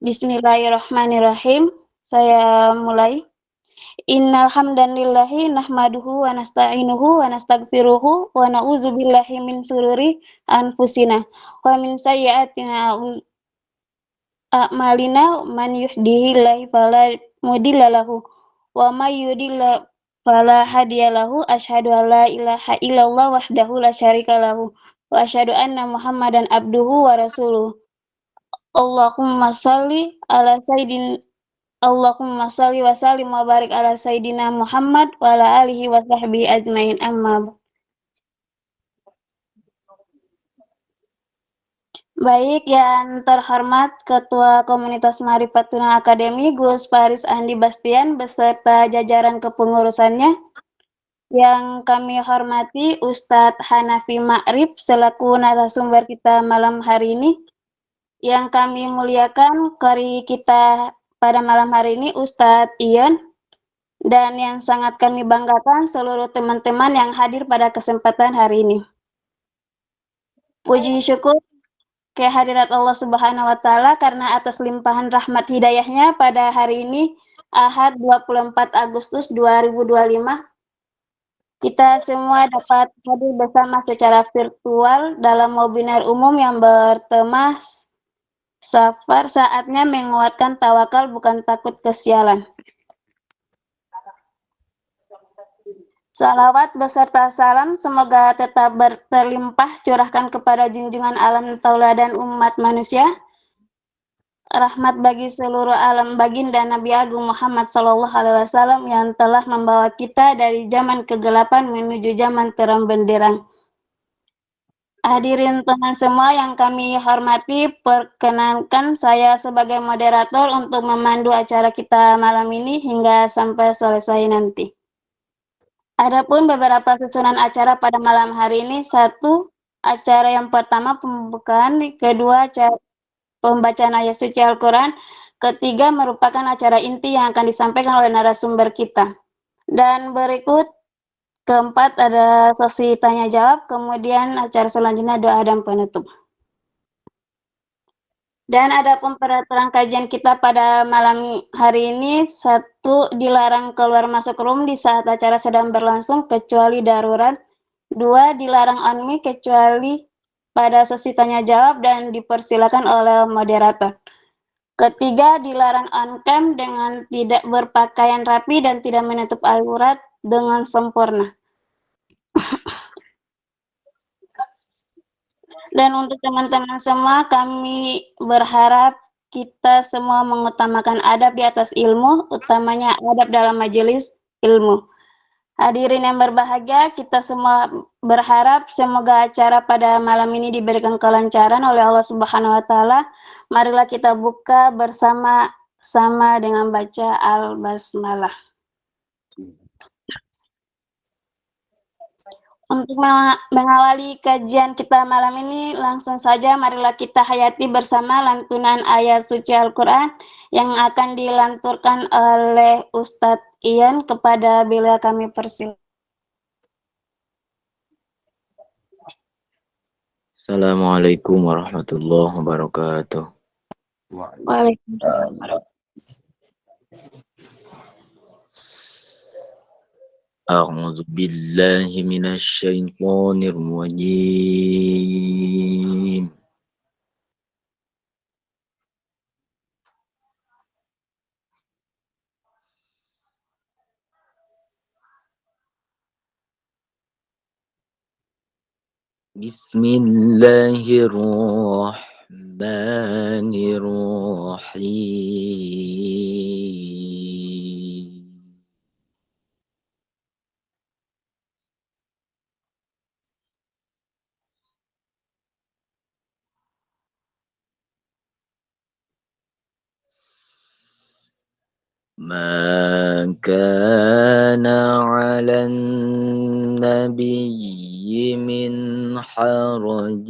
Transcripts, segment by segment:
Bismillahirrahmanirrahim. Saya mulai. Innal hamdalillahi nahmaduhu wa nasta'inuhu wa nastaghfiruhu wa na'udzubillahi min sururi anfusina wa min sayyiati a'malina man yahdihillahu fala mudilla lahu wa may yudlil fala hadiyalahu asyhadu an la ilaha illallah wahdahu la syarika lahu wa asyhadu anna Muhammadan abduhu wa rasuluh. Allahumma shalli ala sayyidin Allahumma shalli wa sallim wa barik ala sayyidina Muhammad wa ala alihi wa sahbihi ajmain amma. Baik, yang terhormat Ketua Komunitas Marifatuna Akademi Gus Faris Andi Bastian beserta jajaran kepengurusannya, yang kami hormati Ustadz Hanafi Ma'rif selaku narasumber kita malam hari ini, yang kami muliakan qari kita pada malam hari ini Ustadz Ion, dan yang sangat kami banggakan seluruh teman-teman yang hadir pada kesempatan hari ini. Puji syukur kehadirat Allah Subhanahu wa Ta'ala karena atas limpahan rahmat hidayahnya pada hari ini, Ahad 24 Agustus 2025, kita semua dapat hadir bersama secara virtual dalam webinar umum yang bertema Safar, saatnya menguatkan tawakal bukan takut kesialan. Salawat beserta salam semoga tetap terlimpah curahkan kepada junjungan alam tauladan umat manusia, rahmat bagi seluruh alam baginda Nabi Agung Muhammad SAW yang telah membawa kita dari zaman kegelapan menuju zaman terang benderang. Hadirin teman semua yang kami hormati, perkenankan saya sebagai moderator untuk memandu acara kita malam ini hingga sampai selesai nanti. Adapun beberapa susunan acara pada malam hari ini, satu, acara yang pertama pembukaan, kedua acara pembacaan ayat suci Al-Quran, ketiga merupakan acara inti yang akan disampaikan oleh narasumber kita. Dan berikut keempat ada sesi tanya jawab, kemudian acara selanjutnya doa dan penutup. Dan adapun peraturan kajian kita pada malam hari ini, satu, dilarang keluar masuk room di saat acara sedang berlangsung kecuali darurat. Dua, dilarang on mic kecuali pada sesi tanya jawab dan dipersilakan oleh moderator. Ketiga, dilarang on cam dengan tidak berpakaian rapi dan tidak menutup aurat dengan sempurna. Dan untuk teman-teman semua, kami berharap kita semua mengutamakan adab di atas ilmu, utamanya adab dalam majelis ilmu. Hadirin yang berbahagia, kita semua berharap semoga acara pada malam ini diberikan kelancaran oleh Allah Subhanahu wa Ta'ala. Marilah kita buka bersama-sama dengan baca Al-Basmalah. Untuk mengawali kajian kita malam ini, langsung saja marilah kita hayati bersama lantunan ayat suci Al-Quran yang akan dilanturkan oleh Ustadz Ian kepada beliau kami persilakan. Assalamualaikum warahmatullahi wabarakatuh. Waalaikumsalam. A'udzu billahi minasy syaithanir rajim. Bismillahirrahmanirrahim. ما كان على النبي من حرج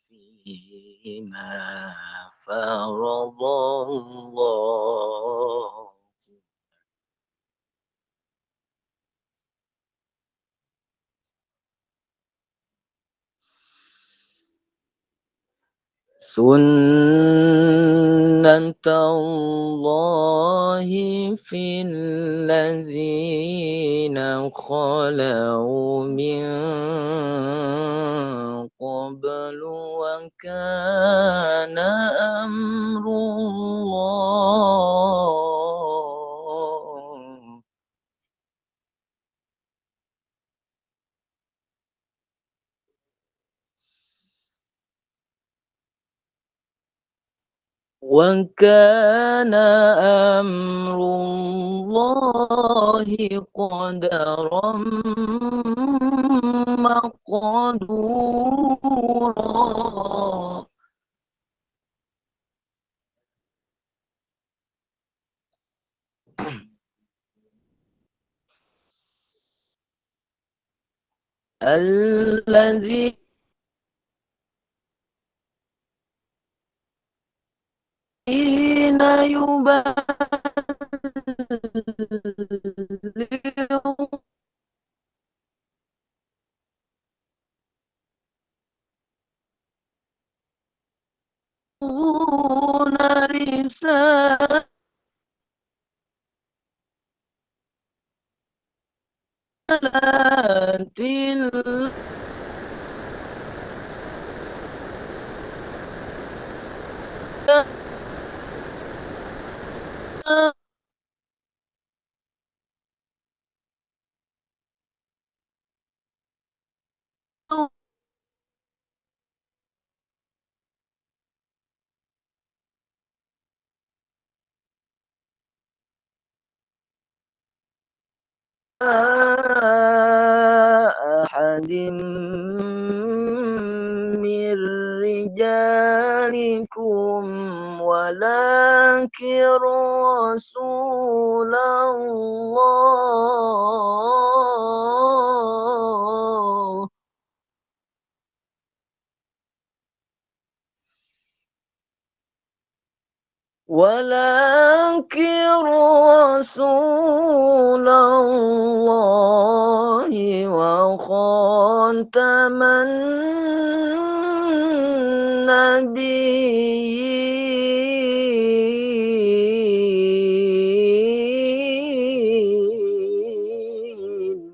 فيما فرض الله سنة الله في الذين خلوا من قبل وكان أمر الله وكان أمر الله قدرا مقدورا الذي يبلغون رسالات الله أحد من رجالكم ولكن رسول الله وخاتم النبيين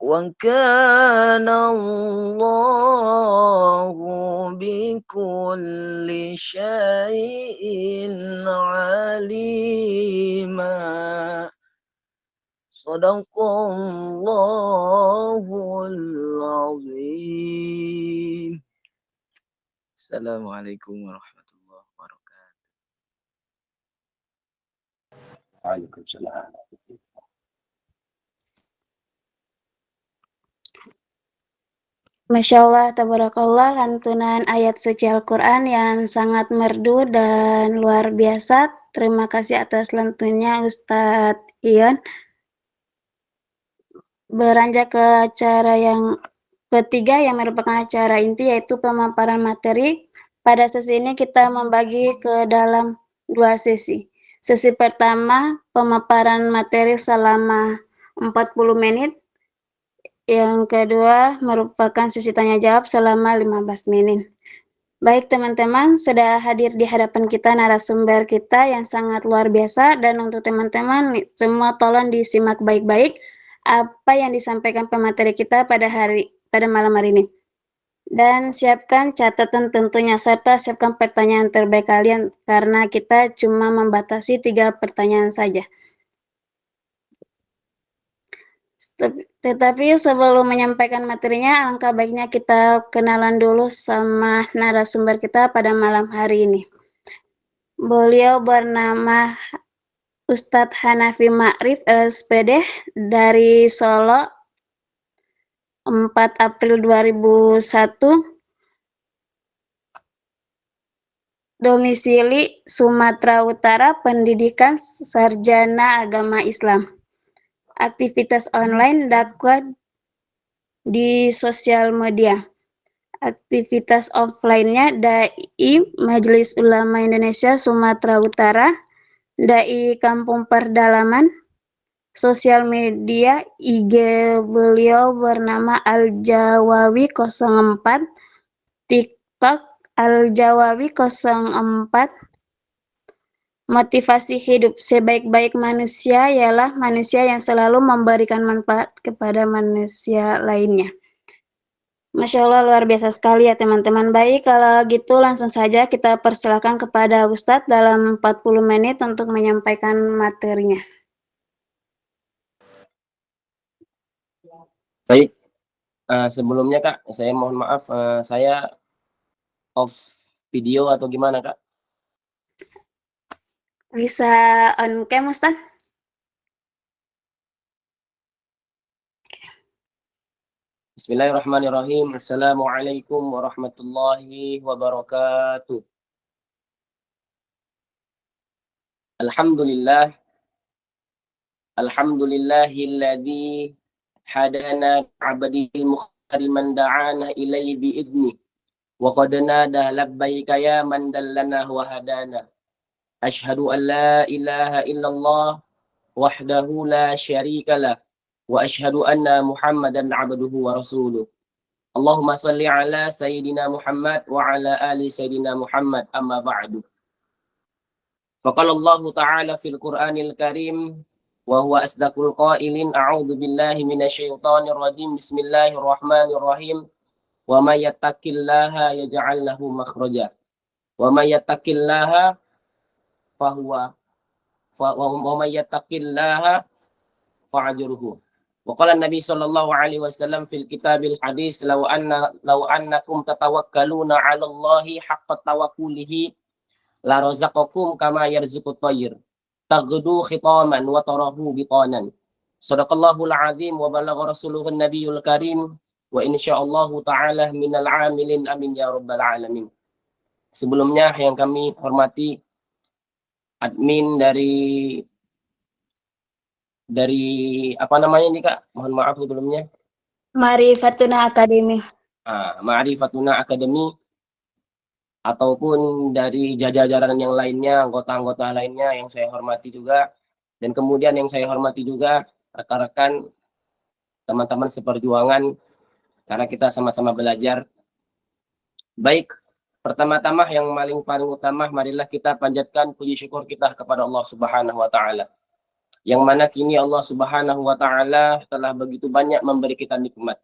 وكان الله بكل شيء عليما صدق الله العظيم. Assalamualaikum warahmatullahi wabarakatuh. Waalaikumsalam. Masya Allah, tabarakallah, lantunan ayat suci Al-Quran yang sangat merdu dan luar biasa. Terima kasih atas lantunnya Ustadz Ion. Beranjak ke acara yang ketiga yang merupakan acara inti, yaitu pemaparan materi. Pada sesi ini kita membagi ke dalam dua sesi. Sesi pertama, pemaparan materi selama 40 menit. Yang kedua merupakan sesi tanya jawab selama 15 menit. Baik teman-teman, sudah hadir di hadapan kita narasumber kita yang sangat luar biasa, dan untuk teman-teman semua tolong disimak baik-baik apa yang disampaikan pemateri kita pada malam hari ini. Dan siapkan catatan tentunya, serta siapkan pertanyaan terbaik kalian, karena kita cuma membatasi 3 pertanyaan saja. Tetapi sebelum menyampaikan materinya, alangkah baiknya kita kenalan dulu sama narasumber kita pada malam hari ini. Beliau bernama Ustadz Hanafi Ma'rif SPD dari Solo, 4 April 2001, domisili Sumatera Utara, pendidikan sarjana agama Islam. Aktivitas online dakwah di sosial media. Aktivitas offline-nya Dai Majelis Ulama Indonesia Sumatera Utara, Dai Kampung Perdalaman. Sosial media IG beliau bernama Al-Jawawi 04. TikTok Al-Jawabi 04. Motivasi hidup sebaik-baik manusia ialah manusia yang selalu memberikan manfaat kepada manusia lainnya. Masya Allah, luar biasa sekali ya teman-teman. Baik, kalau gitu langsung saja kita persilakan kepada Ustadz dalam 40 menit untuk menyampaikan materinya. Baik, sebelumnya Kak, saya mohon maaf, saya off video atau gimana Kak? Bisa on cam, Ustadz? Bismillahirrahmanirrahim. Assalamualaikum warahmatullahi wabarakatuh. Alhamdulillah. Alhamdulillahilladzi hadana abadil mukhtar man da'ana ilaihi bi'idni. Wa qad nada labbaika ya man dallana wa hadana. Ashhadu an la ilaha illallah wahdahu la syarika lah. Wa ashhadu anna Muhammadan abduhu wa rasuluh. Allahumma salli ala Sayyidina Muhammad wa ala ali Sayyidina Muhammad amma ba'du. Faqala Allah Ta'ala fil Qur'anil Karim wa huwa asdaqul qailin a'udzu billahi minasyaitonir rajim bismillahirrahmanirrahim wa may yattaqillaha yaj'al lahu makhraja wa may yattaqillaha fahuwa wa may yattaqillaha fa'ajruhu. Wa qala Nabi sallallahu alaihi wasallam fil kitabil hadis law annakum tatawakkaluna 'ala Allahi haqqa tawakkulihi la razaqakum kama yarzuqut tayr taghdu khitaman wa tarahu bitanan. Shadaqallahul azim wa balagha rasuluhun nabiyul karim wa insyaallahu ta'ala minal 'amilin amin ya rabbal alamin. Sebelumnya yang kami hormati admin dari apa namanya ini Kak? Mohon maaf sebelumnya. Marifatuna Academy. Ma'rifatuna Academy ataupun dari jajaran yang lainnya, anggota-anggota lainnya yang saya hormati juga. Dan kemudian yang saya hormati juga rekan-rekan teman-teman seperjuangan karena kita sama-sama belajar. Baik, pertama-tama yang paling utama marilah kita panjatkan puji syukur kita kepada Allah Subhanahu wa taala. Yang mana kini Allah Subhanahu wa taala telah begitu banyak memberi kita nikmat.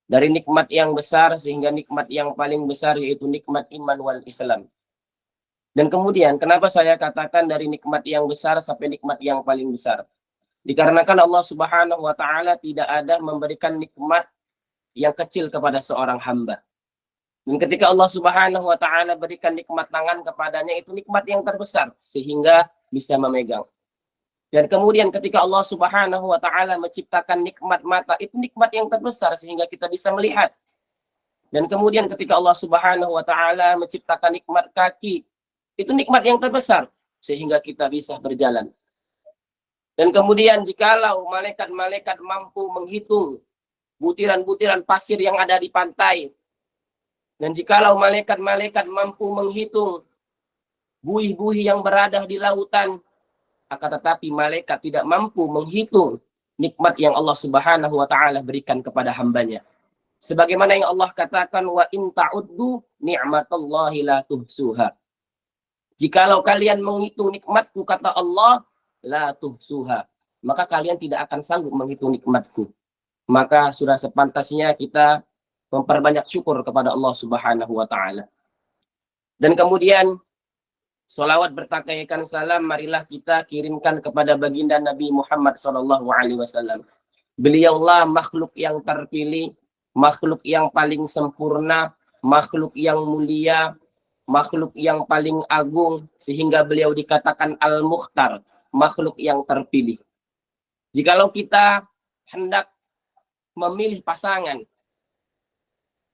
Dari nikmat yang besar sehingga nikmat yang paling besar yaitu nikmat iman wal Islam. Dan kemudian kenapa saya katakan dari nikmat yang besar sampai nikmat yang paling besar? Dikarenakan Allah Subhanahu wa taala tidak ada memberikan nikmat yang kecil kepada seorang hamba. Dan ketika Allah Subhanahu wa taala berikan nikmat tangan kepadanya itu nikmat yang terbesar sehingga bisa memegang. Dan kemudian ketika Allah Subhanahu wa taala menciptakan nikmat mata, itu nikmat yang terbesar sehingga kita bisa melihat. Dan kemudian ketika Allah Subhanahu wa taala menciptakan nikmat kaki, itu nikmat yang terbesar sehingga kita bisa berjalan. Dan kemudian jikalau malaikat-malaikat mampu menghitung butiran-butiran pasir yang ada di pantai, dan jikalau malaikat-malaikat mampu menghitung buih-buih yang berada di lautan, akan tetapi malaikat tidak mampu menghitung nikmat yang Allah Subhanahu wa taala berikan kepada hambanya. Sebagaimana yang Allah katakan wa in ta'uddu ni'matallahi la tuhsuha. Jikalau kalian menghitung nikmatku kata Allah la tuhsuha, maka kalian tidak akan sanggup menghitung nikmatku. Maka sudah sepantasnya kita memperbanyak syukur kepada Allah Subhanahu wa taala. Dan kemudian salawat bertakaikan salam marilah kita kirimkan kepada baginda Nabi Muhammad SAW. Beliaulah makhluk yang terpilih, makhluk yang paling sempurna, makhluk yang mulia, makhluk yang paling agung, sehingga beliau dikatakan Al-Mukhtar, makhluk yang terpilih. Jikalau kita hendak memilih pasangan,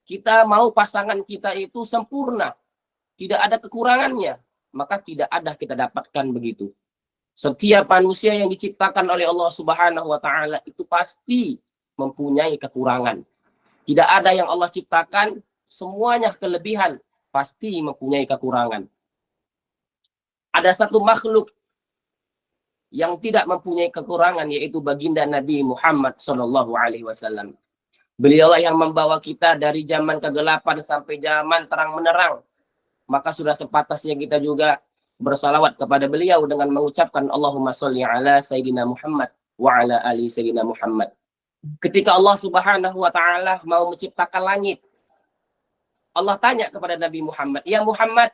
kita mau pasangan kita itu sempurna, tidak ada kekurangannya, maka tidak ada kita dapatkan begitu. Setiap manusia yang diciptakan oleh Allah Subhanahu wa taala itu pasti mempunyai kekurangan. Tidak ada yang Allah ciptakan semuanya kelebihan, pasti mempunyai kekurangan. Ada satu makhluk yang tidak mempunyai kekurangan yaitu baginda Nabi Muhammad sallallahu alaihi wasallam. Beliaulah yang membawa kita dari zaman kegelapan sampai zaman terang menerang. Maka sudah sepatasnya kita juga bersalawat kepada beliau dengan mengucapkan Allahumma sholli ala Sayyidina Muhammad wa ala ali Sayyidina Muhammad. Ketika Allah Subhanahu wa taala mau menciptakan langit, Allah tanya kepada Nabi Muhammad, "Ya Muhammad,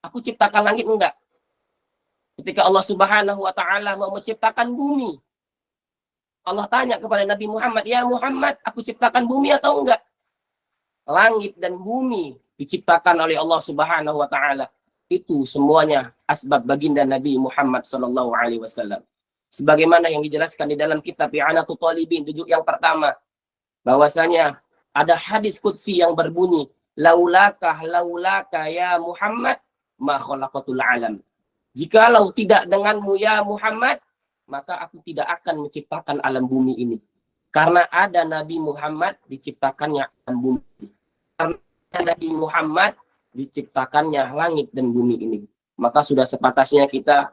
aku ciptakan langit enggak?" Ketika Allah Subhanahu wa taala mau menciptakan bumi, Allah tanya kepada Nabi Muhammad, "Ya Muhammad, aku ciptakan bumi atau enggak?" Langit dan bumi diciptakan oleh Allah Subhanahu wa taala. Itu semuanya asbab baginda Nabi Muhammad sallallahu alaihi wasallam. Sebagaimana yang dijelaskan di dalam kitab I'anatul Talibin juzuk yang pertama, bahwasanya ada hadis qudsi yang berbunyi, laulaka ya Muhammad ma khalaqatul alam. Jikalau tidak denganmu ya Muhammad, maka aku tidak akan menciptakan alam bumi ini. Karena ada Nabi Muhammad diciptakannya alam bumi. Karena Nabi Muhammad diciptakannya langit dan bumi ini. Maka sudah sepatasnya kita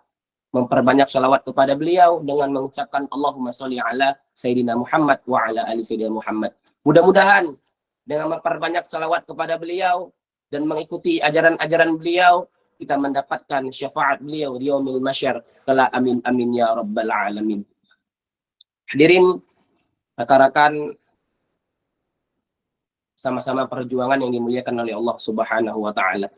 memperbanyak salawat kepada beliau dengan mengucapkan Allahumma sholli ala Sayyidina Muhammad wa ala ali Sayyidina Muhammad. Mudah-mudahan dengan memperbanyak salawat kepada beliau dan mengikuti ajaran-ajaran beliau, kita mendapatkan syafaat beliau di yaumil masyar. Kala amin amin ya rabbal alamin. Hadirin, rekan-rekan sama-sama perjuangan yang dimuliakan oleh Allah Subhanahu wa taala.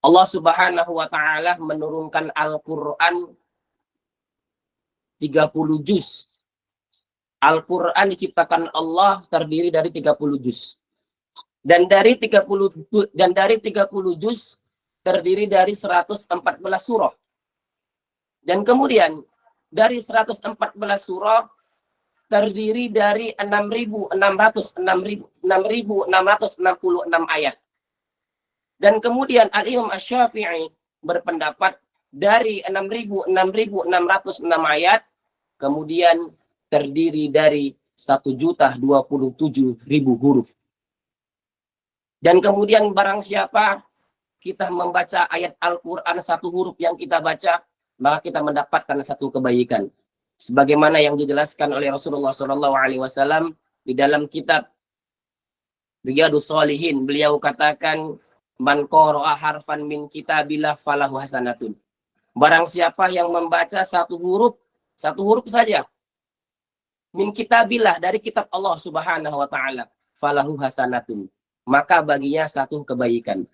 Allah Subhanahu wa taala menurunkan Al-Qur'an 30 juz. Al-Qur'an diciptakan Allah terdiri dari 30 juz. Dan dari 30 juz terdiri dari 114 surah. Dan kemudian dari 114 surah terdiri dari 6.666 ayat. Dan kemudian Al-Imam Asy-Syafi'i berpendapat dari 6.666 ayat kemudian terdiri dari 1.027.000 huruf. Dan kemudian barang siapa kita membaca ayat Al-Quran satu huruf yang kita baca, maka kita mendapatkan satu kebaikan. Sebagaimana yang dijelaskan oleh Rasulullah SAW di dalam kitab Riyadhus Shalihin, beliau katakan, man qara'a harfan min kitabillah falahu hasanatun. Barang siapa yang membaca satu huruf saja min kitabillah, dari kitab Allah Subhanahu wa taala, falahu hasanatun, maka baginya satu kebaikan.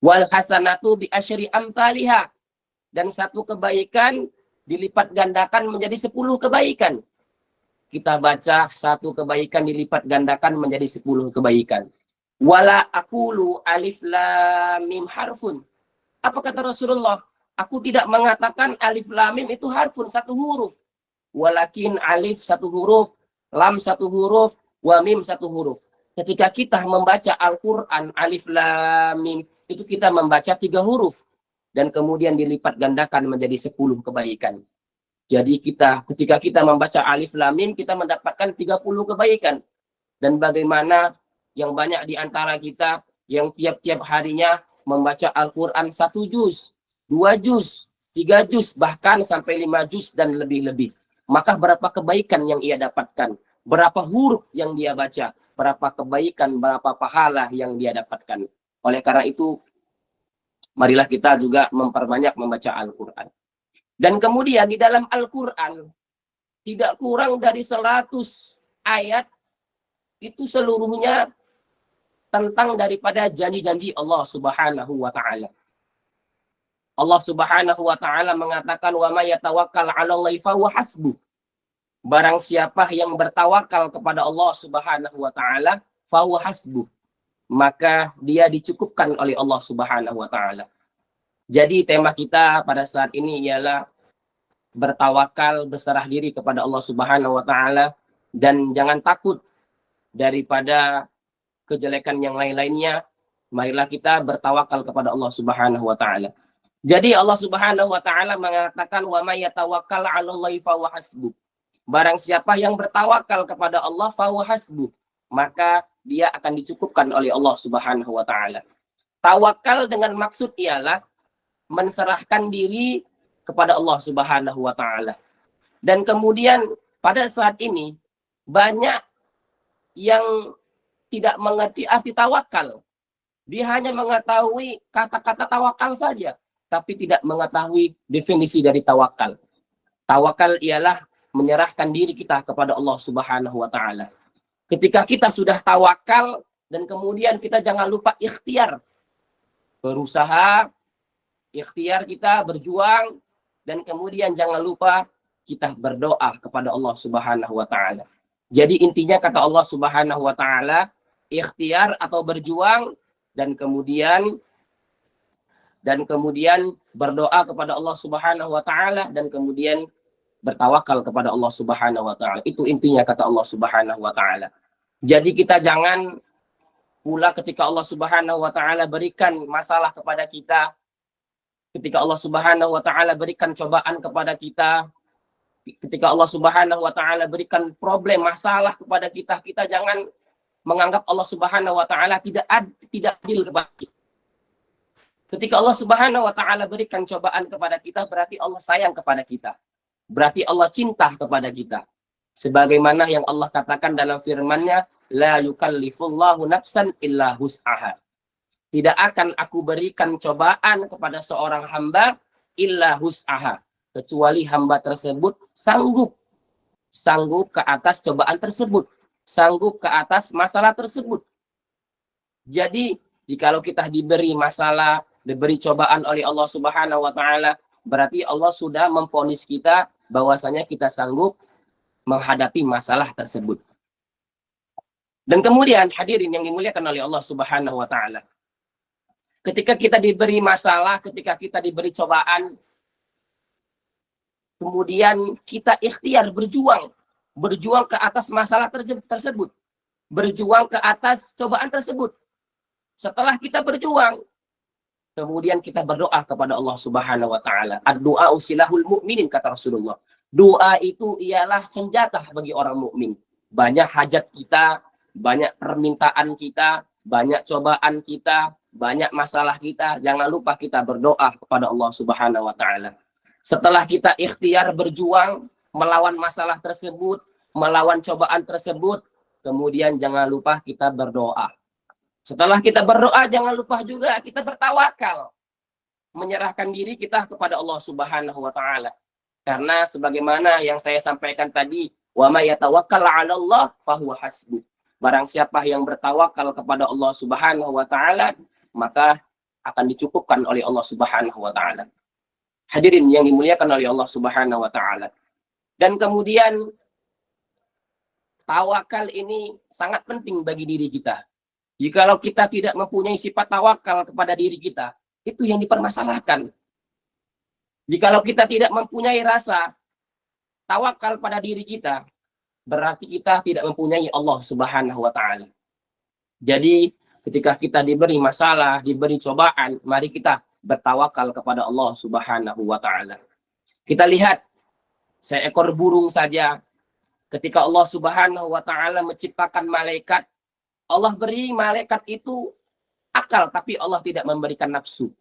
Wal hasanatu bi asyri amthaliha, dan satu kebaikan dilipat gandakan menjadi 10 kebaikan. Kita baca satu kebaikan dilipat gandakan menjadi 10 kebaikan. Wala aqulu alif lam mim harfun. Apa kata Rasulullah? Aku tidak mengatakan alif lam mim itu harfun, satu huruf. Walakin alif satu huruf, lam satu huruf, wa mim satu huruf. Ketika kita membaca Al-Quran alif lam mim, itu kita membaca 3 huruf. Dan kemudian dilipat gandakan menjadi 10 kebaikan. Jadi ketika kita membaca alif lam mim, kita mendapatkan 30 kebaikan. Dan bagaimana yang banyak di antara kita yang tiap-tiap harinya membaca Al-Quran 1 juz, 2 juz, 3 juz, bahkan sampai 5 juz dan lebih-lebih. Maka berapa kebaikan yang ia dapatkan? Berapa huruf yang dia baca? Berapa kebaikan, berapa pahala yang dia dapatkan? Oleh karena itu, marilah kita juga memperbanyak membaca Al-Quran. Dan kemudian di dalam Al-Quran, tidak kurang dari 100 ayat, itu seluruhnya tentang daripada janji-janji Allah Subhanahu wa ta'ala. Allah Subhanahu wa ta'ala mengatakan, wa may yatawakkal 'alallahi fahuwa hasbuh. Barang siapa yang bertawakal kepada Allah Subhanahu wa ta'ala, fahuwa hasbuh, maka dia dicukupkan oleh Allah Subhanahu wa ta'ala. Jadi tema kita pada saat ini ialah bertawakal, berserah diri kepada Allah Subhanahu wa ta'ala, dan jangan takut daripada kejelekan yang lain-lainnya. Marilah kita bertawakal kepada Allah Subhanahu wa ta'ala. Jadi Allah Subhanahu wa ta'ala mengatakan, wa may yatawakkal 'alallahi fahuwa hasbuh. Barang siapa yang bertawakal kepada Allah, fahuwa hasbuh, maka dia akan dicukupkan oleh Allah Subhanahu wa ta'ala. Tawakal dengan maksud ialah menserahkan diri kepada Allah Subhanahu wa ta'ala. Dan kemudian pada saat ini banyak yang tidak mengerti arti tawakal. Dia hanya mengetahui kata-kata tawakal saja, tapi tidak mengetahui definisi dari tawakal. Tawakal ialah menyerahkan diri kita kepada Allah Subhanahu wa taala. Ketika kita sudah tawakal dan kemudian kita jangan lupa ikhtiar. Berusaha, ikhtiar kita berjuang, dan kemudian jangan lupa kita berdoa kepada Allah Subhanahu wa taala. Jadi intinya kata Allah Subhanahu wa taala, ikhtiar atau berjuang dan kemudian berdoa kepada Allah Subhanahu wa taala dan kemudian bertawakal kepada Allah Subhanahu wa taala. Itu intinya kata Allah Subhanahu wa taala. Jadi kita jangan pula ketika Allah Subhanahu wa taala berikan masalah kepada kita, ketika Allah Subhanahu wa taala berikan cobaan kepada kita, ketika Allah Subhanahu wa taala berikan problem, masalah kepada kita, kita jangan menganggap Allah Subhanahu wa taala tidak adil kepada kita. Ketika Allah Subhanahu wa taala berikan cobaan kepada kita, berarti Allah sayang kepada kita. Berarti Allah cinta kepada kita. Sebagaimana yang Allah katakan dalam firman-Nya, la yukallifullahu nafsan illa hus'aha. Tidak akan aku berikan cobaan kepada seorang hamba illa hus'aha, kecuali hamba tersebut sanggup ke atas cobaan tersebut, sanggup ke atas masalah tersebut. Jadi, jikalau kita diberi masalah, diberi cobaan oleh Allah Subhanahu wa taala, berarti Allah sudah memvonis kita bahwasanya kita sanggup menghadapi masalah tersebut. Dan kemudian hadirin yang dimuliakan oleh Allah Subhanahu wa taala, ketika kita diberi masalah, ketika kita diberi cobaan, kemudian kita ikhtiar berjuang ke atas masalah tersebut, berjuang ke atas cobaan tersebut. Setelah kita berjuang, kemudian kita berdoa kepada Allah Subhanahu wa taala. Ad-du'a usilahul mu'minin, kata Rasulullah. Doa itu ialah senjata bagi orang mukmin. Banyak hajat kita, banyak permintaan kita, banyak cobaan kita, banyak masalah kita, jangan lupa kita berdoa kepada Allah Subhanahu wa taala. Setelah kita ikhtiar berjuang melawan masalah tersebut, melawan cobaan tersebut, kemudian jangan lupa kita berdoa. Setelah kita berdoa, jangan lupa juga kita bertawakal, menyerahkan diri kita kepada Allah Subhanahu wa taala. Karena sebagaimana yang saya sampaikan tadi, wa may yatawakkal 'ala Allah fahuwa hasbuh. Barang siapa yang bertawakal kepada Allah Subhanahu wa taala, maka akan dicukupkan oleh Allah Subhanahu wa taala. Hadirin yang dimuliakan oleh Allah Subhanahu wa taala. Dan kemudian tawakal ini sangat penting bagi diri kita. Jikalau kita tidak mempunyai sifat tawakal kepada diri kita, itu yang dipermasalahkan. Jikalau kita tidak mempunyai rasa tawakal pada diri kita, berarti kita tidak mempunyai Allah Subhanahu wa taala. Jadi, ketika kita diberi masalah, diberi cobaan, mari kita bertawakal kepada Allah Subhanahu wa taala. Kita lihat seekor burung saja, ketika Allah Subhanahu wa taala menciptakan malaikat, Allah beri malaikat itu akal, tapi Allah tidak memberikan nafsu.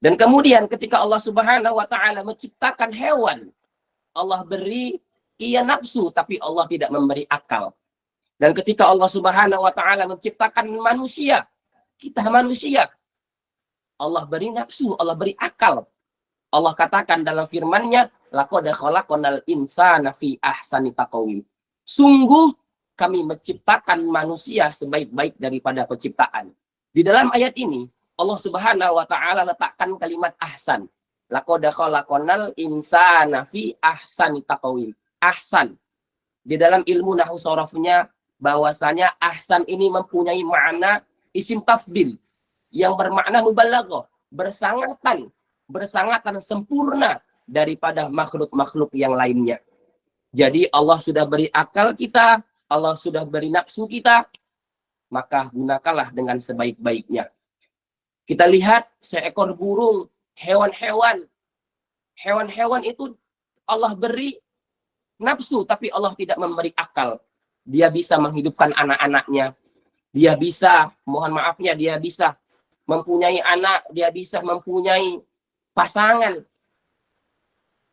Dan kemudian ketika Allah Subhanahu wa taala menciptakan hewan, Allah beri ia nafsu, tapi Allah tidak memberi akal. Dan ketika Allah Subhanahu wa taala menciptakan manusia, kita manusia, Allah beri nafsu, Allah beri akal. Allah katakan dalam firman-Nya, laqad khalaqnal insana fi ahsani taqwim. Sungguh kami menciptakan manusia sebaik-baik daripada penciptaan. Di dalam ayat ini, Allah Subhanahu wa taala letakkan kalimat ahsan. Laqad khalaqnal insana fi ahsani taqwim. Ahsan. Di dalam ilmu nahwu sharafnya bahwasanya ahsan ini mempunyai makna isim tafdil yang bermakna mubalaghah, bersangatan sempurna daripada makhluk-makhluk yang lainnya. Jadi Allah sudah beri akal kita, Allah sudah beri nafsu kita, maka gunakanlah dengan sebaik-baiknya. Kita lihat seekor burung, hewan-hewan itu Allah beri nafsu, tapi Allah tidak memberi akal. Dia bisa menghidupkan anak-anaknya, dia bisa, dia bisa mempunyai anak, dia bisa mempunyai pasangan,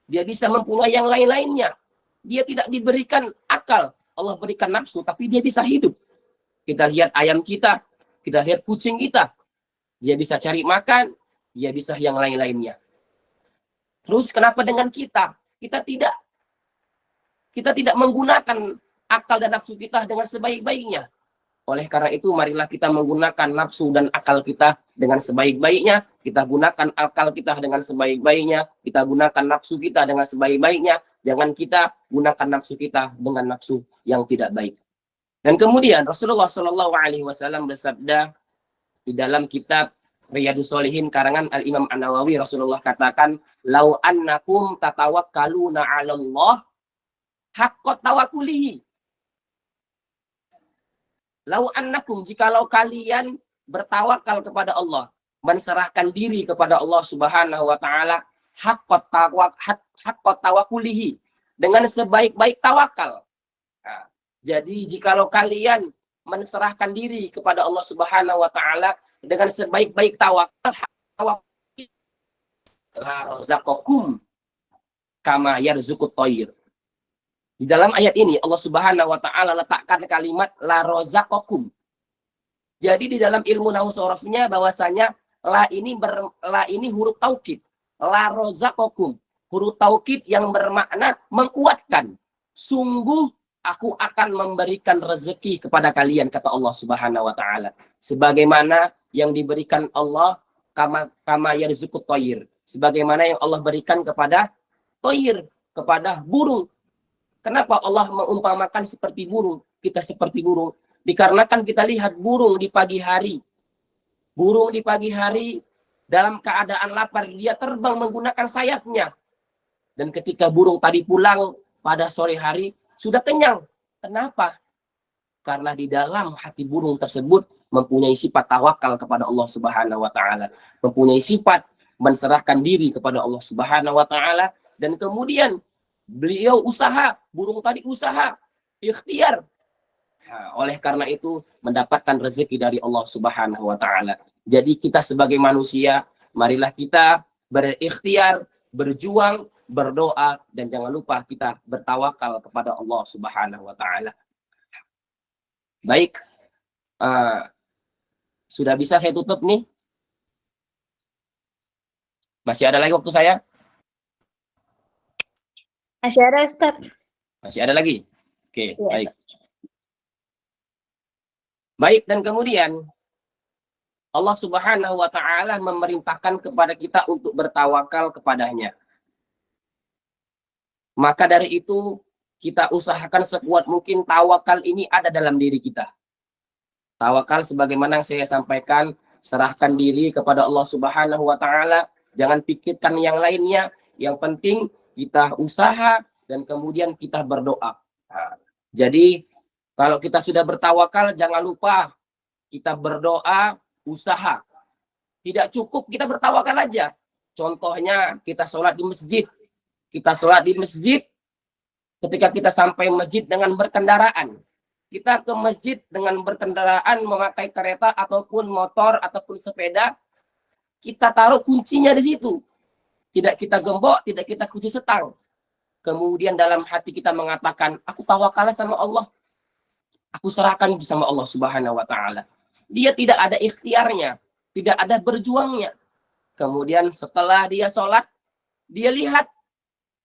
dia bisa mempunyai yang lain-lainnya. Dia tidak diberikan akal. Allah berikan nafsu, tapi dia bisa hidup. Kita lihat ayam kita lihat kucing kita. Dia bisa cari makan, dia bisa yang lain-lainnya. Terus kenapa dengan kita? Kita tidak menggunakan akal dan nafsu kita dengan sebaik-baiknya. Oleh karena itu, marilah kita menggunakan nafsu dan akal kita dengan sebaik-baiknya. Kita gunakan akal kita dengan sebaik-baiknya. Kita gunakan nafsu kita dengan sebaik-baiknya. Jangan kita gunakan nafsu kita dengan nafsu yang tidak baik. Dan kemudian Rasulullah Shallallahu Alaihi Wasallam bersabda di dalam kitab Riyadhus Shalihin karangan Al Imam An-Nawawi, Rasulullah katakan, "Lau annakum tatawakkaluna 'ala Allah haqqa tawakkulihi." Lau annakum, jikalau kalian bertawakal kepada Allah, menserahkan diri kepada Allah Subhanahu wa taala, haqqa tawakkulihi, dengan sebaik-baik tawakal. Nah, jadi jikalau kalian menserahkan diri kepada Allah Subhanahu wa taala dengan sebaik-baik tawakal, la razaqakum kama yarzuqut thair. Di dalam ayat ini Allah Subhanahu wa taala letakkan kalimat la razaqakum. Jadi di dalam ilmu nahwu sorofnya bahwasanya la ini huruf taukid. La razaqakum, huruf taukid yang bermakna menguatkan. Sungguh aku akan memberikan rezeki kepada kalian, kata Allah Subhanahu wa taala. Sebagaimana yang diberikan Allah kama yarzuqut thair. Sebagaimana yang Allah berikan kepada thair, kepada burung. Kenapa Allah mengumpamakan seperti burung? Kita seperti burung. Dikarenakan kita lihat burung di pagi hari. Burung di pagi hari dalam keadaan lapar, dia terbang menggunakan sayapnya. Dan ketika burung tadi pulang pada sore hari, sudah kenyang. Kenapa? Karena di dalam hati burung tersebut mempunyai sifat tawakal kepada Allah Subhanahu wa taala, mempunyai sifat menserahkan diri kepada Allah Subhanahu wa taala, dan kemudian beliau usaha, burung tadi usaha, ikhtiar. Nah, oleh karena itu mendapatkan rezeki dari Allah Subhanahu wa taala. Jadi kita sebagai manusia, marilah kita berikhtiar, berjuang, berdoa, dan jangan lupa kita bertawakal kepada Allah Subhanahu wa taala. Baik. Sudah bisa saya tutup nih? Masih ada lagi waktu saya? Masih ada, Ustaz. Masih ada lagi? Oke, Ya, baik. Baik, dan kemudian Allah Subhanahu wa taala memerintahkan kepada kita untuk bertawakal kepadanya. Maka dari itu kita usahakan sekuat mungkin tawakal ini ada dalam diri kita. Tawakal sebagaimana yang saya sampaikan, serahkan diri kepada Allah Subhanahu wa taala, jangan pikirkan yang lainnya, yang penting kita usaha dan kemudian kita berdoa. Nah, jadi kalau kita sudah bertawakal, jangan lupa kita berdoa, usaha. Tidak cukup kita bertawakal aja. Contohnya kita sholat di masjid. Kita sholat di masjid, ketika kita sampai masjid dengan berkendaraan. Kita ke masjid dengan berkendaraan memakai kereta ataupun motor ataupun sepeda. Kita taruh kuncinya di situ. Tidak kita gembok, tidak kita kunci setang. Kemudian dalam hati kita mengatakan, aku tawakal sama Allah. Aku serahkan sama Allah Subhanahu wa taala. Dia tidak ada ikhtiarnya, tidak ada berjuangnya. Kemudian setelah dia sholat, dia lihat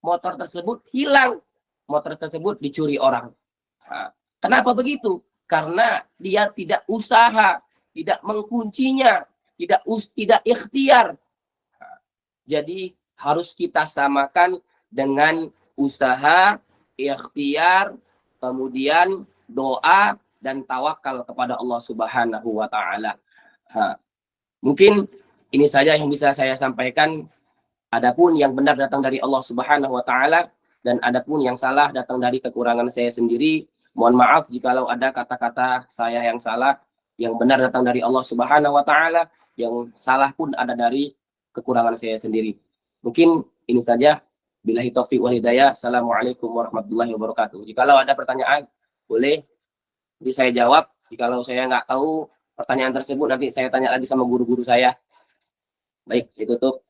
motor tersebut hilang. Motor tersebut dicuri orang. Nah, kenapa begitu? Karena dia tidak usaha, tidak mengkuncinya, tidak ikhtiar. Jadi harus kita samakan dengan usaha, ikhtiar, kemudian doa dan tawakal kepada Allah Subhanahu wa taala. Mungkin ini saja yang bisa saya sampaikan. Adapun yang benar datang dari Allah Subhanahu wa taala dan adapun yang salah datang dari kekurangan saya sendiri. Mohon maaf jikalau ada kata-kata saya yang salah. Yang benar datang dari Allah Subhanahu wa taala, yang salah pun ada dari kekurangan saya sendiri. Mungkin ini saja. Billahi taufiq wal hidayah. Assalamualaikum warahmatullahi wabarakatuh. Jikalau ada pertanyaan, boleh nanti saya jawab. Jikalau saya nggak tahu pertanyaan tersebut, nanti saya tanya lagi sama guru-guru saya. Baik, ditutup.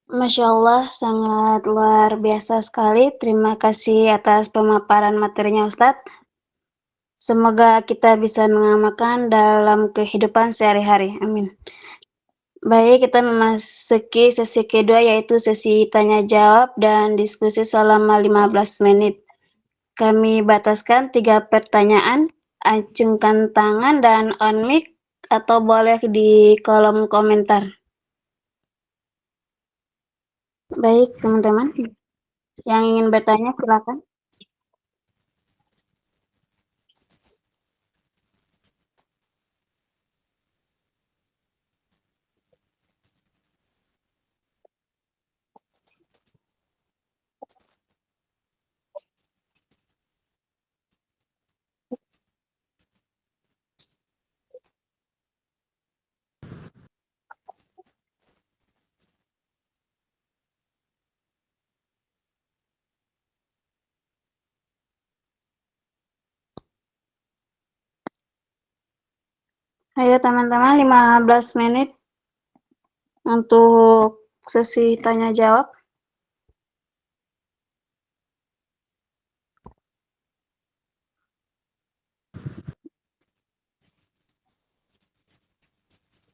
Masya Allah, sangat luar biasa sekali. Terima kasih atas pemaparan materinya Ustadz. Semoga kita bisa mengamalkan dalam kehidupan sehari-hari. Amin. Baik, kita memasuki sesi kedua yaitu sesi tanya jawab dan diskusi selama 15 menit. Kami bataskan 3 pertanyaan, acungkan tangan dan on mic atau boleh di kolom komentar. Baik, teman-teman. Yang ingin bertanya silakan. Ayo teman-teman, 15 menit untuk sesi tanya jawab.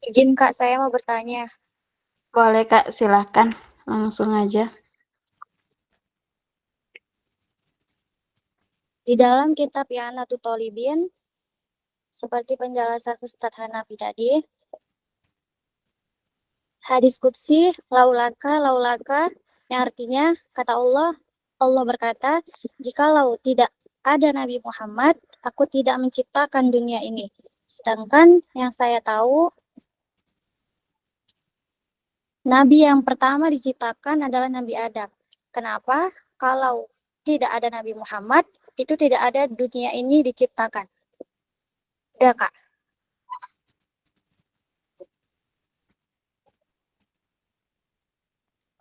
Izin Kak, saya mau bertanya. Boleh Kak, silakan. Langsung aja. Di dalam kitab I'anatul Thalibin, seperti penjelasan Ustadz Hanafi tadi, hadis qudsi, laulaka, yang artinya, kata Allah, Allah berkata, jikalau tidak ada Nabi Muhammad, aku tidak menciptakan dunia ini. Sedangkan yang saya tahu, Nabi yang pertama diciptakan adalah Nabi Adam. Kenapa? Kalau tidak ada Nabi Muhammad, itu tidak ada dunia ini diciptakan. Udah, Kak.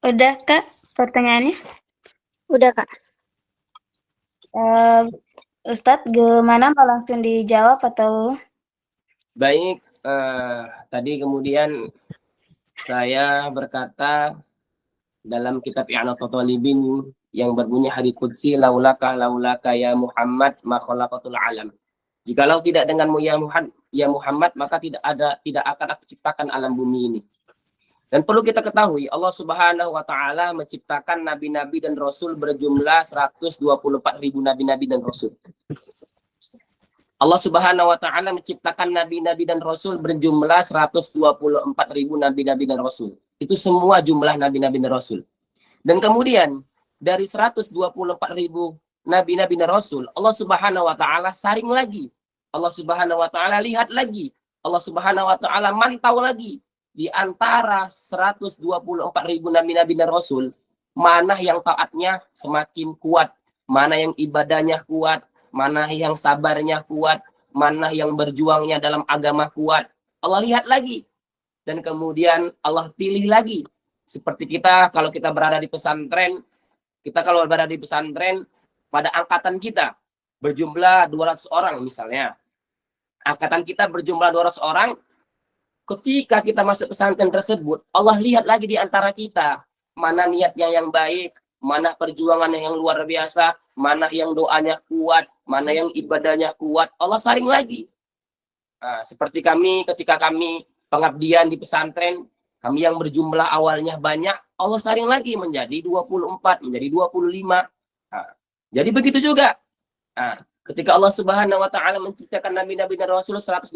Udah Kak, pertanyaannya? Udah, Kak. Ustadz, gimana? Mau langsung dijawab atau? Baik, tadi kemudian saya berkata dalam kitab I'anatul Thalibin yang berbunyi hadits qudsi laulaka ya Muhammad ma khalaqatul alam. Jikalau tidak denganmu ya Muhammad maka tidak akan aku ciptakan alam bumi ini. Dan perlu kita ketahui Allah Subhanahu wa taala menciptakan nabi-nabi dan rasul berjumlah 124.000 nabi-nabi dan rasul. Allah Subhanahu wa taala menciptakan nabi-nabi dan rasul berjumlah 124.000 nabi-nabi dan rasul. Itu semua jumlah nabi-nabi dan rasul. Dan kemudian dari 124.000 nabi-nabi dan rasul, Allah Subhanahu wa taala saring lagi. Allah Subhanahu wa taala lihat lagi. Allah Subhanahu wa taala mantau lagi di antara 124.000 nabi-nabi dan rasul, mana yang taatnya semakin kuat, mana yang ibadahnya kuat, mana yang sabarnya kuat, mana yang berjuangnya dalam agama kuat. Allah lihat lagi. Dan kemudian Allah pilih lagi. Seperti kita kalau kita berada di pesantren, pada angkatan kita berjumlah 200 orang misalnya. Angkatan kita berjumlah 200 orang, ketika kita masuk pesantren tersebut, Allah lihat lagi di antara kita, mana niatnya yang baik, mana perjuangannya yang luar biasa, mana yang doanya kuat, mana yang ibadahnya kuat, Allah saring lagi. Nah, seperti kami, ketika kami pengabdian di pesantren, kami yang berjumlah awalnya banyak, Allah saring lagi menjadi 24, menjadi 25. Nah, jadi begitu juga. Nah, ketika Allah Subhanahu wa taala menciptakan nabi-nabi dan rasul 124.000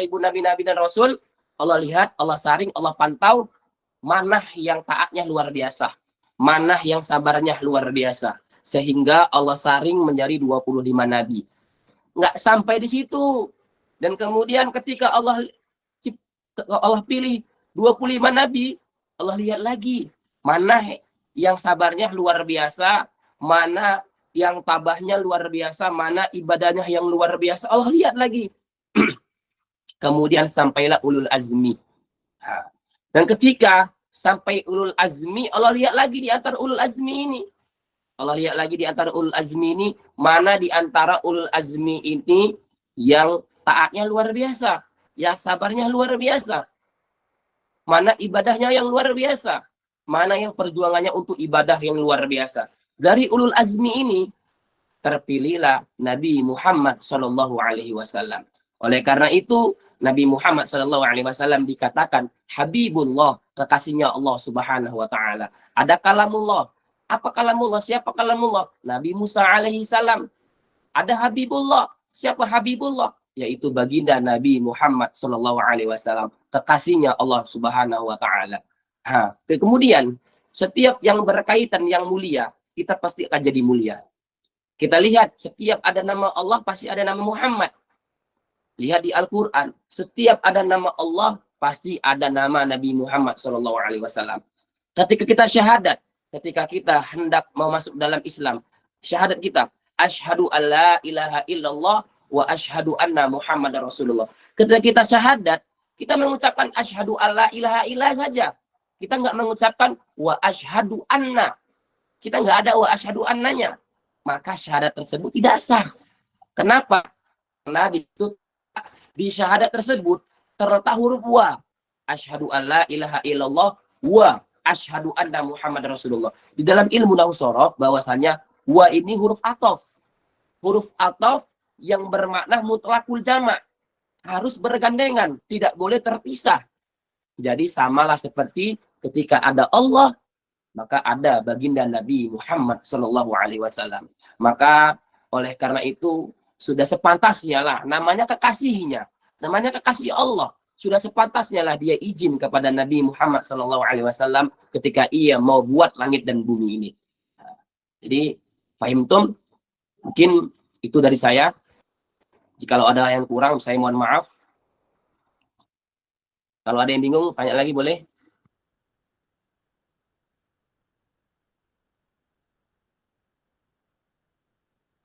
nabi-nabi dan rasul, Allah lihat, Allah saring, Allah pantau mana yang taatnya luar biasa, mana yang sabarnya luar biasa, sehingga Allah saring menjadi 25 nabi. Nggak sampai di situ. Dan kemudian ketika Allah pilih 25 nabi, Allah lihat lagi mana yang sabarnya luar biasa, mana yang tabahnya luar biasa, mana ibadahnya yang luar biasa. Allah lihat lagi. Kemudian sampailah ulul azmi. Dan ketika sampai ulul azmi, Allah lihat lagi di antara ulul azmi ini. Allah lihat lagi di antara ulul azmi ini, mana di antara ulul azmi ini yang taatnya luar biasa, yang sabarnya luar biasa, mana ibadahnya yang luar biasa, mana yang perjuangannya untuk ibadah yang luar biasa. Dari ulul azmi ini terpilihlah Nabi Muhammad Shallallahu Alaihi Wasallam. Oleh karena itu Nabi Muhammad Shallallahu Alaihi Wasallam dikatakan Habibullah, kekasihnya Allah Subhanahu Wa Taala. Ada kalamullah. Apa kalamullah? Siapa kalamullah? Nabi Musa alaihi salam. Ada Habibullah. Siapa Habibullah? Yaitu baginda Nabi Muhammad Shallallahu Alaihi Wasallam, kekasihnya Allah Subhanahu Wa Taala. Kemudian setiap yang berkaitan yang mulia, kita pasti akan jadi mulia. Kita lihat setiap ada nama Allah pasti ada nama Muhammad. Lihat di Al-Quran, setiap ada nama Allah pasti ada nama Nabi Muhammad SAW. Ketika kita syahadat, ketika kita hendak mau masuk dalam Islam, syahadat kita, asyhadu alla ilaha illallah wa asyhadu anna Muhammad Rasulullah. Ketika kita syahadat, kita mengucapkan asyhadu alla ilaha illallah saja. Kita nggak mengucapkan wa asyhadu anna. Kita nggak ada wa asyhadu annanya. Maka syahadat tersebut tidak sah. Kenapa? Karena di syahadat tersebut terletak huruf wa. Asyhadu alla ilaha illallah wa asyhadu anna Muhammad Rasulullah. Di dalam ilmu nahwu shorof bahwasanya wa ini huruf atof. Huruf atof yang bermakna mutlakul jamak. Harus bergandengan, tidak boleh terpisah. Jadi samalah seperti ketika ada Allah, maka ada baginda Nabi Muhammad Shallallahu Alaihi Wasallam. Maka oleh karena itu sudah sepantasnya lah, namanya kekasihnya, namanya kekasih Allah. Sudah sepantasnya lah dia izin kepada Nabi Muhammad Shallallahu Alaihi Wasallam ketika ia mau buat langit dan bumi ini. Jadi fahimtum, mungkin itu dari saya. Jikalau ada yang kurang, saya mohon maaf. Kalau ada yang bingung, tanya lagi boleh.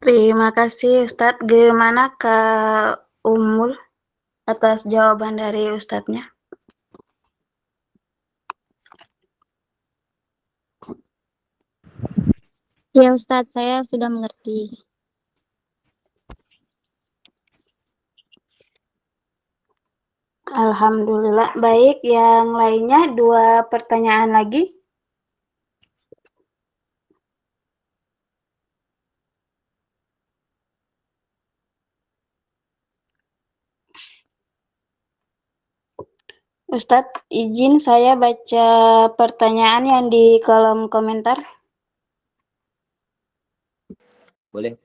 Terima kasih Ustadz. Gimana Kak Umul atas jawaban dari Ustadznya? Ya Ustadz, saya sudah mengerti. Alhamdulillah. Baik, yang lainnya 2 pertanyaan lagi. Ustadz, izin saya baca pertanyaan yang di kolom komentar. Boleh.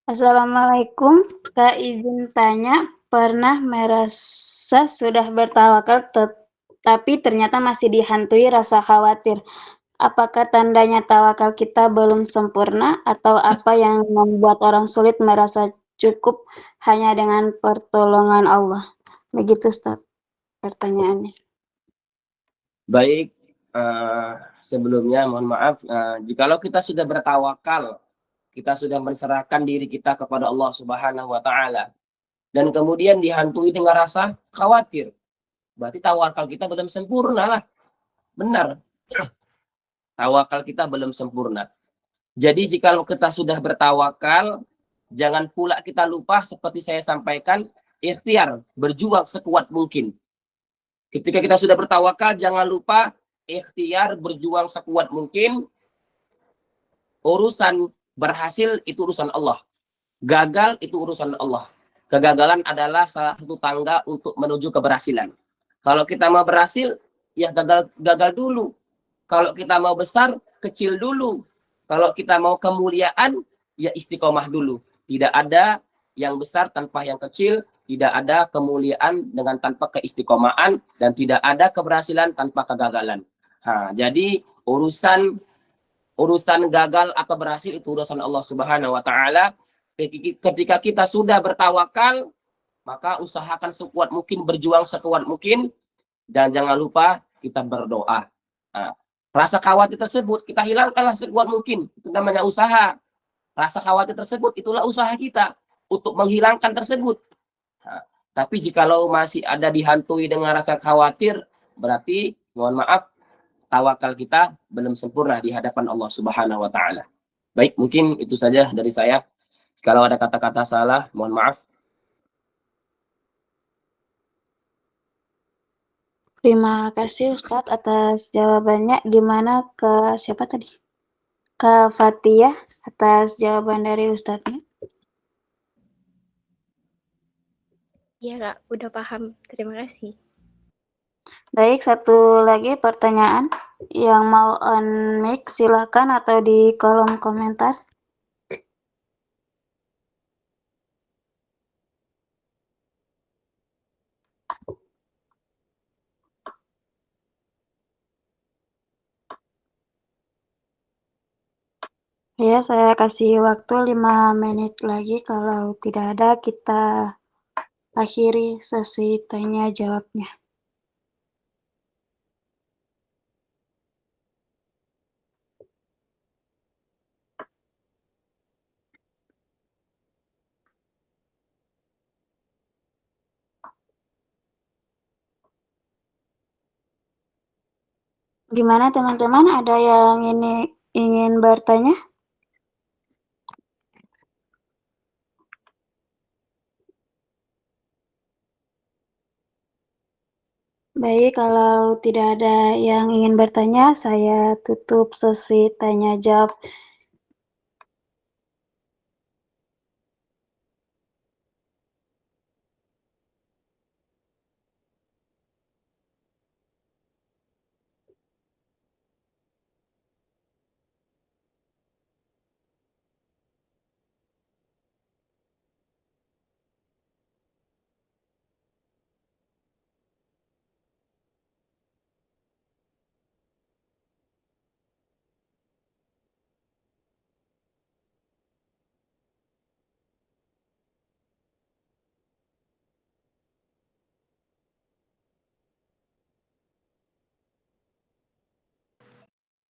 Assalamualaikum, Kak izin tanya, pernah merasa sudah bertawakal tapi ternyata masih dihantui rasa khawatir. Apakah tandanya tawakal kita belum sempurna atau apa yang membuat orang sulit merasa cukup hanya dengan pertolongan Allah? Begitu Ustaz pertanyaannya. Baik, sebelumnya mohon maaf, jikalau kita sudah bertawakal, kita sudah menserahkan diri kita kepada Allah Subhanahu Wa Taala, dan kemudian dihantui dengan rasa khawatir, berarti tawakal kita belum sempurna lah. Benar, tawakal kita belum sempurna. Jadi jikalau kita sudah bertawakal, jangan pula kita lupa seperti saya sampaikan, ikhtiar, berjuang sekuat mungkin. Ketika kita sudah bertawakal, jangan lupa ikhtiar, berjuang sekuat mungkin. Urusan berhasil itu urusan Allah. Gagal itu urusan Allah. Kegagalan adalah salah satu tangga untuk menuju keberhasilan. Kalau kita mau berhasil, ya gagal dulu. Kalau kita mau besar, kecil dulu. Kalau kita mau kemuliaan, ya istiqomah dulu. Tidak ada yang besar tanpa yang kecil. Tidak ada kemuliaan dengan tanpa keistiqomahan, dan tidak ada keberhasilan tanpa kegagalan. Jadi urusan gagal atau berhasil itu urusan Allah Subhanahu Wa Taala. Ketika kita sudah bertawakal, maka usahakan sekuat mungkin, berjuang sekuat mungkin, dan jangan lupa kita berdoa. Rasa khawatir tersebut kita hilangkanlah sekuat mungkin. Itu namanya usaha. Rasa khawatir tersebut itulah usaha kita untuk menghilangkan tersebut. Tapi jikalau masih ada dihantui dengan rasa khawatir, berarti mohon maaf, tawakal kita belum sempurna di hadapan Allah Subhanahu Wa Taala. Baik, mungkin itu saja dari saya. Kalau ada kata-kata salah, mohon maaf. Terima kasih Ustadz atas jawabannya. Gimana ke siapa tadi? Kak Fatia atas jawaban dari Ustadznya. Iya Kak, udah paham. Terima kasih. Baik, satu lagi pertanyaan. Yang mau on mic silakan atau di kolom komentar. Ya, saya kasih waktu 5 menit lagi. Kalau tidak ada, kita akhiri sesi tanya jawabnya. Gimana teman-teman? Ada yang ingin bertanya? Baik, kalau tidak ada yang ingin bertanya, saya tutup sesi tanya jawab.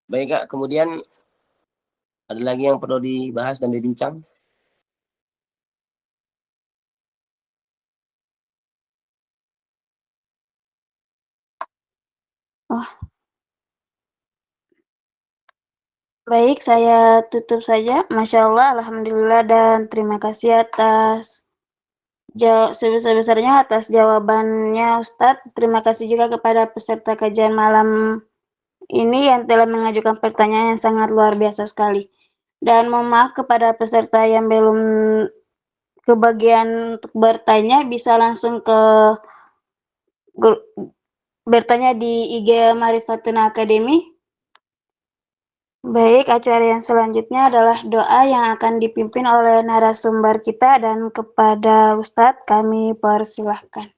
Baik Kak, kemudian ada lagi yang perlu dibahas dan dibincang? Baik, saya tutup saja. Masya Allah, Alhamdulillah, dan terima kasih atas sebesar-besarnya atas jawabannya Ustadz. Terima kasih juga kepada peserta kajian malam ini yang telah mengajukan pertanyaan yang sangat luar biasa sekali. Dan mohon maaf kepada peserta yang belum kebagian untuk bertanya, bisa langsung ke bertanya di IG Marifatun Academy. Baik, acara yang selanjutnya adalah doa yang akan dipimpin oleh narasumber kita, dan kepada Ustadz kami persilahkan.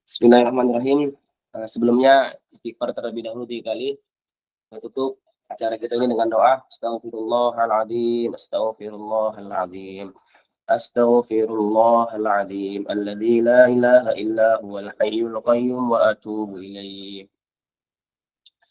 Bismillahirrahmanirrahim. Sebelumnya istighfar terlebih dahulu 3 kali. Tutup acara kita ini dengan doa. Astaghfirullahaladzim, astaghfirullahaladzim, astaghfirullahaladzim, alladzi la ilaha illa huwal hayyul qayyum wa atubu ilaih.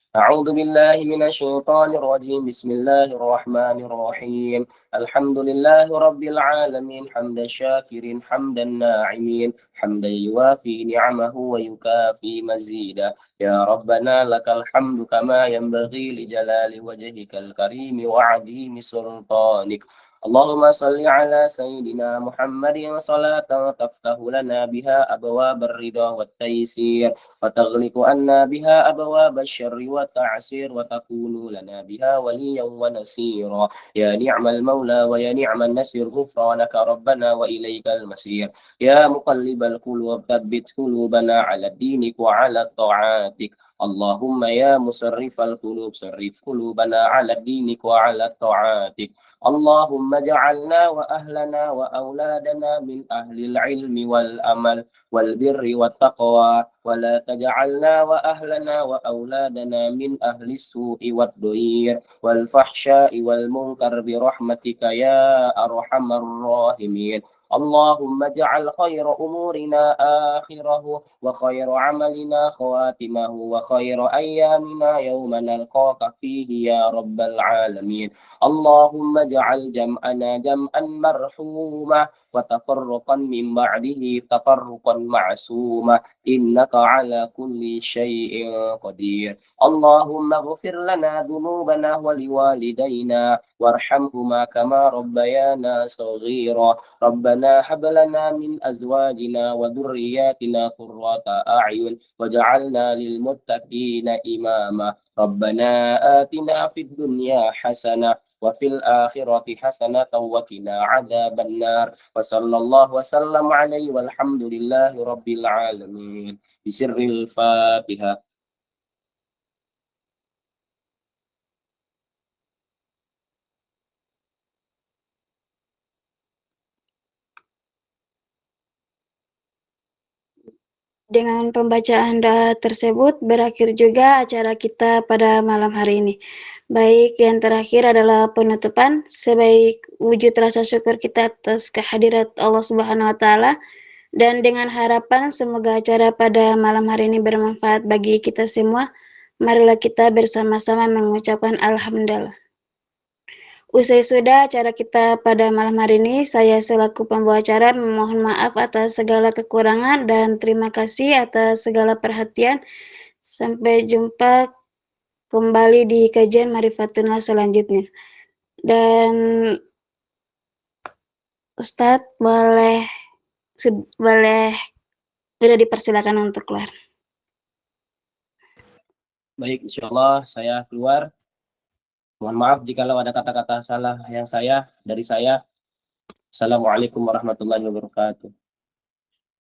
أعوذ بالله من الشيطان الرجيم بسم الله الرحمن الرحيم الحمد لله رب العالمين حمد الشاكرين حمد الناعمين حمدا يوافي نعمه ويكافي مزيدا يا ربنا لك الحمد كما ينبغي لجلال وجهك الكريم وعظيم سلطانك اللهم صل على سيدنا محمد صلاة تفتح لنا بها أبواب الرضا والتيسير وتغلق عنا بها أبواب الشر والتعسير وتكون لنا بها وليا ونصيرا يا نعم المولى ويا نعم النصير غفرانك ربنا وإليك المصير يا مقلب القلوب ثبت قلوبنا على دينك وعلى طاعاتك اللهم يا مصرف القلوب صرف قلوبنا على دينك وعلى طاعاتك اللهم اجعلنا وأهلنا وأولادنا من أهل العلم والأمل والبر والتقوى ولا تجعلنا وأهلنا وأولادنا من أهل السوء والضير والفحشاء والمنكر برحمتك يا أرحم الراحمين اللهم اجعل خير أمورنا آخره وخير عملنا خواتمه وخير أيامنا يوم نلقاك فيه يا رب العالمين اللهم اجعل جمعنا جمعا مرحوما وتفرقا من بعده تفرقا معصوما إنك على كل شيء قدير اللهم اغفر لنا ذنوبنا ولوالدينا وارحمهما كما ربيانا صغيرا ربنا هب لنا من أزواجنا وذرياتنا قرة أعين وجعلنا للمتقين إماما ربنا آتنا في الدنيا حسنة وفي الآخرة حسنة وقنا عذاب النار وصلى الله وسلم عليه والحمد لله رب العالمين بسر الفاتحة. Dengan pembacaan doa tersebut berakhir juga acara kita pada malam hari ini. Baik, yang terakhir adalah penutupan. Sebaik wujud rasa syukur kita atas kehadirat Allah Subhanahu wa Ta'ala, dan dengan harapan semoga acara pada malam hari ini bermanfaat bagi kita semua, marilah kita bersama-sama mengucapkan Alhamdulillah. Usai sudah acara kita pada malam hari ini, saya selaku pembawa acara memohon maaf atas segala kekurangan dan terima kasih atas segala perhatian. Sampai jumpa kembali di kajian Marifatuna selanjutnya. Dan Ustadz boleh sudah dipersilakan untuk keluar. Baik, insyaallah saya keluar. Mohon maaf jikalau ada kata-kata salah dari saya. Assalamualaikum warahmatullahi wabarakatuh.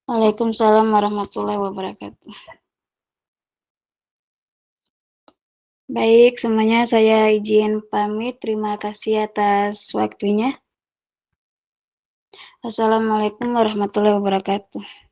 Waalaikumsalam warahmatullahi wabarakatuh. Baik, semuanya saya izin pamit. Terima kasih atas waktunya. Assalamualaikum warahmatullahi wabarakatuh.